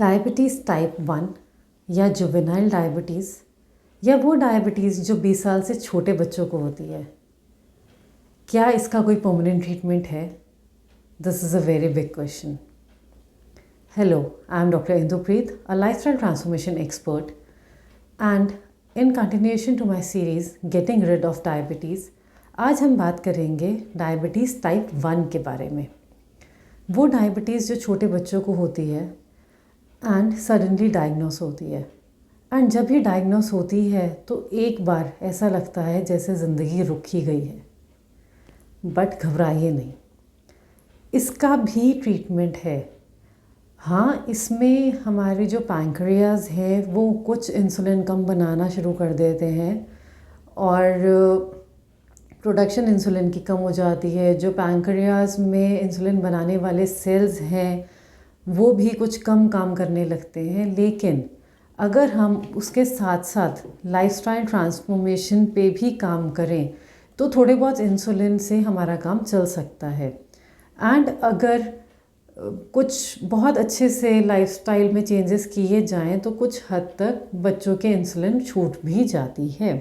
Diabetes type 1 या juvenile diabetes या वो डायबिटीज़ जो 20 साल से छोटे बच्चों को होती है, क्या इसका कोई परमानेंट ट्रीटमेंट है? This is a very big question. Hello, I am Dr. Indupreet, a lifestyle transformation expert, and in continuation to my series Getting Rid of Diabetes, आज हम बात करेंगे डायबिटीज़ टाइप 1 के बारे में. वो डायबिटीज़ जो छोटे बच्चों को होती है एंड सडनली डायग्नोस होती है. एंड जब ये डायग्नोस होती है तो एक बार ऐसा लगता है जैसे ज़िंदगी रुक ही गई है. बट घबराइए नहीं, इसका भी ट्रीटमेंट है. हाँ, इसमें हमारे जो पैंक्रियाज है वो कुछ इंसुलिन कम बनाना शुरू कर देते हैं और प्रोडक्शन इंसुलिन की कम हो जाती है. जो पैंक्रियाज में इंसुलिन बनाने वाले सेल्स हैं वो भी कुछ कम काम करने लगते हैं. लेकिन अगर हम उसके साथ साथ लाइफस्टाइल ट्रांसफॉर्मेशन पे भी काम करें तो थोड़े बहुत इंसुलिन से हमारा काम चल सकता है. एंड अगर कुछ बहुत अच्छे से लाइफस्टाइल में चेंजेस किए जाएं तो कुछ हद तक बच्चों के इंसुलिन छूट भी जाती है.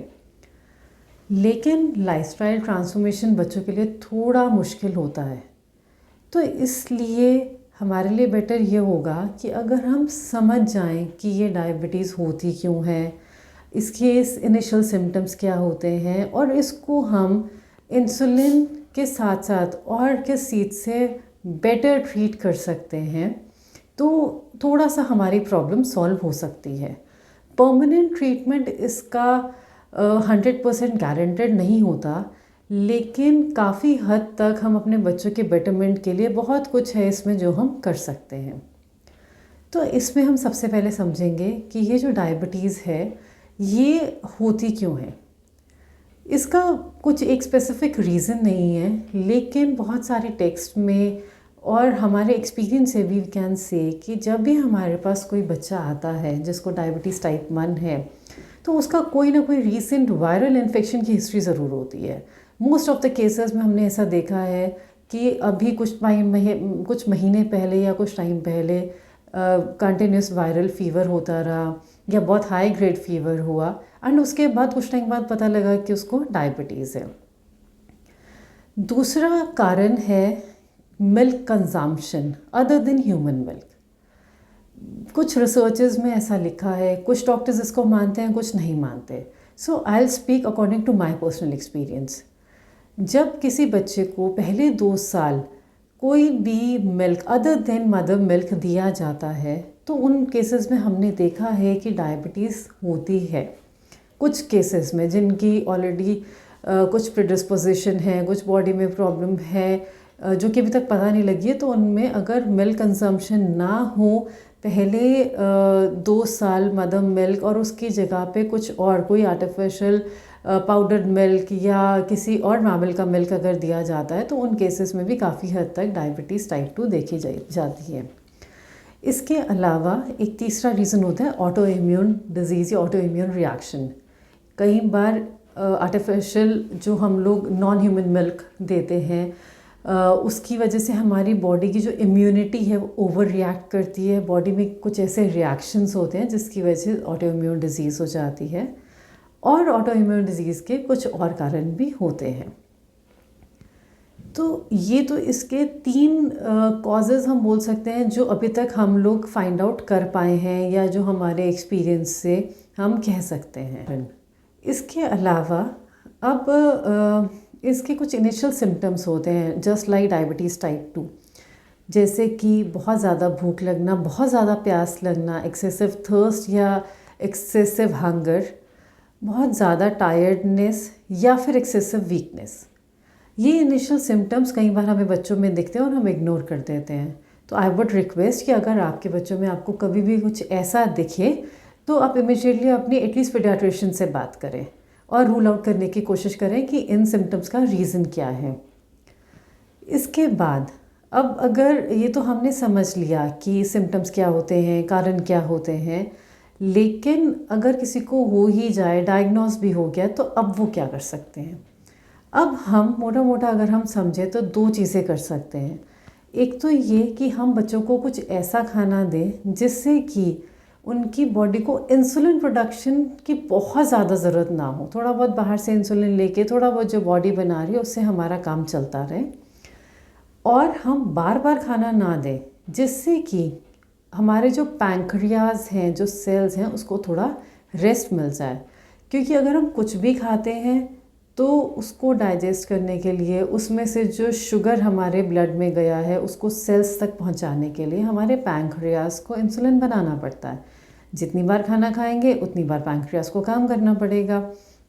लेकिन लाइफस्टाइल ट्रांसफॉर्मेशन बच्चों के लिए थोड़ा मुश्किल होता है. तो इसलिए हमारे लिए बेटर ये होगा कि अगर हम समझ जाएं कि ये डायबिटीज़ होती क्यों है, इसके इनिशियल सिम्टम्स क्या होते हैं और इसको हम इंसुलिन के साथ साथ और किस चीज़ से बेटर ट्रीट कर सकते हैं, तो थोड़ा सा हमारी प्रॉब्लम सॉल्व हो सकती है. परमानेंट ट्रीटमेंट इसका 100% गारंटेड नहीं होता, लेकिन काफ़ी हद तक हम अपने बच्चों के बेटरमेंट के लिए बहुत कुछ है इसमें जो हम कर सकते हैं. तो इसमें हम सबसे पहले समझेंगे कि ये जो डायबिटीज़ है ये होती क्यों है. इसका कुछ एक स्पेसिफिक रीज़न नहीं है, लेकिन बहुत सारे टेक्स्ट में और हमारे एक्सपीरियंस से भी वी कैन से कि जब भी हमारे पास कोई बच्चा आता है जिसको डायबिटीज़ टाइप 1 है तो उसका कोई ना कोई रीसेंट वायरल इन्फेक्शन की हिस्ट्री ज़रूर होती है. मोस्ट ऑफ़ द केसेस में हमने ऐसा देखा है कि अभी कुछ महीने पहले या कुछ टाइम पहले कंटिन्यूस वायरल फीवर होता रहा या बहुत हाई ग्रेड फीवर हुआ एंड उसके बाद कुछ टाइम बाद पता लगा कि उसको डायबिटीज़ है. दूसरा कारण है milk consumption other than human milk. कुछ रिसर्चेस में ऐसा लिखा है, कुछ डॉक्टर्स इसको मानते हैं, कुछ नहीं मानते. So I will speak according to my personal experience. जब किसी बच्चे को पहले 2 साल कोई भी milk other than mother milk दिया जाता है तो उन केसेस में हमने देखा है कि डायबिटीज़ होती है. कुछ केसेस में जिनकी ऑलरेडी कुछ प्रिडिस्पोजिशन है, कुछ बॉडी में प्रॉब्लम है जो कि अभी तक पता नहीं लगी है, तो उनमें अगर मिल्क कंजम्पशन ना हो पहले 2 साल मदर मिल्क और उसकी जगह पे कुछ और कोई आर्टिफिशियल पाउडर्ड मिल्क या किसी और मैमल का मिल्क अगर दिया जाता है तो उन केसेस में भी काफ़ी हद तक डायबिटीज़ टाइप 2 देखी जाती है. इसके अलावा एक तीसरा रीज़न होता है ऑटो इम्यून डिजीज़ या ऑटो इम्यून रिएक्शन. कई बार आर्टिफिशियल जो हम लोग नॉन ह्यूमन मिल्क देते हैं उसकी वजह से हमारी बॉडी की जो इम्यूनिटी है वो ओवर रिएक्ट करती है. बॉडी में कुछ ऐसे रिएक्शंस होते हैं जिसकी वजह से ऑटो इम्यून डिजीज़ हो जाती है. और ऑटो इम्यून डिजीज़ के कुछ और कारण भी होते हैं. तो ये तो इसके 3 कॉजेज़ हम बोल सकते हैं जो अभी तक हम लोग फाइंड आउट कर पाए हैं या जो हमारे एक्सपीरियंस से हम कह सकते हैं. इसके अलावा अब इसके कुछ इनिशियल सिम्टम्स होते हैं जस्ट लाइक डायबिटीज़ टाइप 2, जैसे कि बहुत ज़्यादा भूख लगना, बहुत ज़्यादा प्यास लगना, एक्सेसिव थर्स्ट या एक्सेसिव हंगर, बहुत ज़्यादा टायर्डनेस या फिर एक्सेसिव वीकनेस. ये इनिशियल सिम्टम्स कई बार हमें बच्चों में दिखते हैं और हम इग्नोर कर देते हैं. तो आई वुड रिक्वेस्ट कि अगर आपके बच्चों में आपको कभी भी कुछ ऐसा दिखे तो आप इमीडिएटली अपनी एटलीस्ट पीडियाट्रिशियन से बात करें और रूल आउट करने की कोशिश करें कि इन सिम्टम्स का रीज़न क्या है. इसके बाद अब अगर ये तो हमने समझ लिया कि सिम्टम्स क्या होते हैं, कारण क्या होते हैं, लेकिन अगर किसी को हो ही जाए, डायग्नोस भी हो गया, तो अब वो क्या कर सकते हैं. अब हम मोटा मोटा अगर हम समझें तो 2 चीज़ें कर सकते हैं. एक तो ये कि हम बच्चों को कुछ ऐसा खाना दें जिससे कि उनकी बॉडी को इंसुलिन प्रोडक्शन की बहुत ज़्यादा ज़रूरत ना हो। थोड़ा बहुत बाहर से इंसुलिन लेके थोड़ा बहुत जो बॉडी बना रही है उससे हमारा काम चलता रहे। और हम बार बार खाना ना दें जिससे कि हमारे जो पैंक्रियाज हैं, जो सेल्स हैं, उसको थोड़ा रेस्ट मिल जाए। क्योंकि अगर हम कुछ भी खाते हैं तो उसको डाइजेस्ट करने के लिए उसमें से जो शुगर हमारे ब्लड में गया है उसको सेल्स तक पहुंचाने के लिए हमारे पैंक्रियाज को इंसुलिन बनाना पड़ता है। जितनी बार खाना खाएंगे उतनी बार पैंक्रियाज को काम करना पड़ेगा।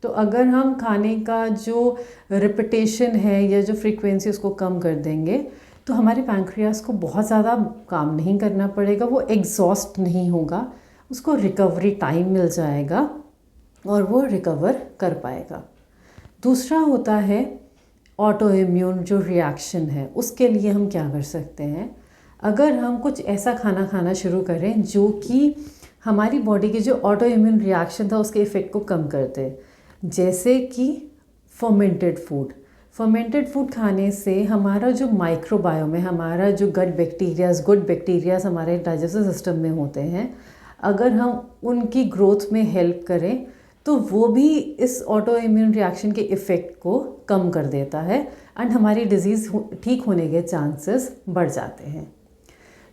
तो अगर हम खाने का जो रिपीटेशन है या जो फ्रीक्वेंसी उसको कम कर देंगे तो हमारे पैंक्रियाज को बहुत ज़्यादा काम नहीं करना पड़ेगा, वो एग्जॉस्ट नहीं होगा, उसको रिकवरी टाइम मिल जाएगा और वो रिकवर कर पाएगा। दूसरा होता है ऑटो इम्यून जो रिएक्शन है, उसके लिए हम क्या कर सकते हैं। अगर हम कुछ ऐसा खाना खाना शुरू करें जो कि हमारी बॉडी के जो ऑटो इम्यून रिएक्शन था उसके इफ़ेक्ट को कम कर दे, जैसे कि फर्मेंटेड फूड खाने से हमारा जो माइक्रोबायोम है, हमारा जो गुड बैक्टीरियाज हमारे डाइजेस्टिव सिस्टम में होते हैं, अगर हम उनकी ग्रोथ में हेल्प करें तो वो भी इस ऑटो इम्यून रिएक्शन के इफ़ेक्ट को कम कर देता है एंड हमारी डिजीज़ ठीक होने के चांसेस बढ़ जाते हैं।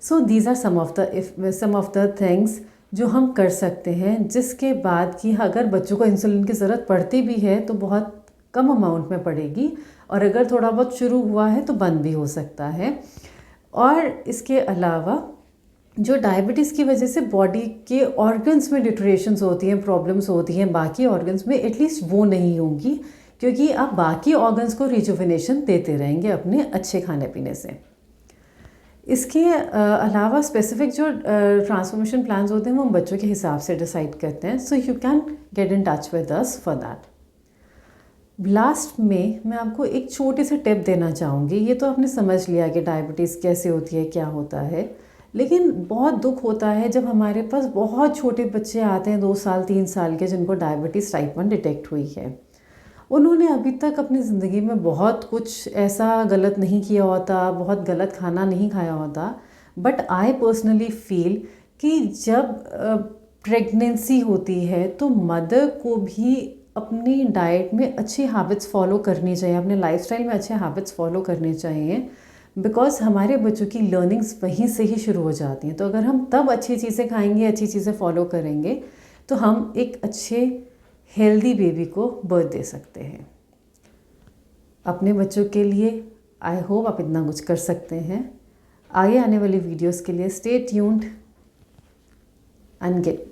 So these are some of the things जो हम कर सकते हैं, जिसके बाद कि अगर बच्चों को इंसुलिन की ज़रूरत पड़ती भी है तो बहुत कम अमाउंट में पड़ेगी, और अगर थोड़ा बहुत शुरू हुआ है तो बंद भी हो सकता है। और इसके अलावा जो डायबिटीज़ की वजह से बॉडी के ऑर्गन्स में डिटरेशंस होती हैं, प्रॉब्लम्स होती हैं, बाकी ऑर्गन्स में एटलीस्ट वो नहीं होंगी, क्योंकि आप बाकी ऑर्गन्स को रिजुविनेशन देते रहेंगे अपने अच्छे खाने पीने से। इसके अलावा स्पेसिफिक जो ट्रांसफॉर्मेशन प्लान्स होते हैं वो हम बच्चों के हिसाब से डिसाइड करते हैं। So you can get in touch with us for that. Last में मैं आपको एक छोटी सी टिप देना चाहूँगी। ये तो आपने समझ लिया कि डायबिटीज़ कैसे होती है, क्या होता है, लेकिन बहुत दुख होता है जब हमारे पास बहुत छोटे बच्चे आते हैं 2 साल 3 साल के, जिनको डायबिटीज़ टाइप 1 डिटेक्ट हुई है। उन्होंने अभी तक अपनी ज़िंदगी में बहुत कुछ ऐसा गलत नहीं किया होता, बहुत गलत खाना नहीं खाया होता, बट आई पर्सनली फील कि जब प्रेगनेंसी होती है तो मदर को भी अपनी डाइट में अच्छी हैबिट्स फॉलो करनी चाहिए, अपने लाइफस्टाइल में अच्छे हैबिट्स फॉलो करने चाहिए, बिकॉज हमारे बच्चों की लर्निंग्स वहीं से ही शुरू हो जाती हैं। तो अगर हम तब अच्छी चीज़ें खाएंगे, अच्छी चीज़ें फॉलो करेंगे, तो हम एक अच्छे हेल्दी बेबी को बर्थ दे सकते हैं। अपने बच्चों के लिए आई होप आप इतना कुछ कर सकते हैं। आगे आने वाली वीडियोस के लिए स्टे ट्यून्ड एंड गेट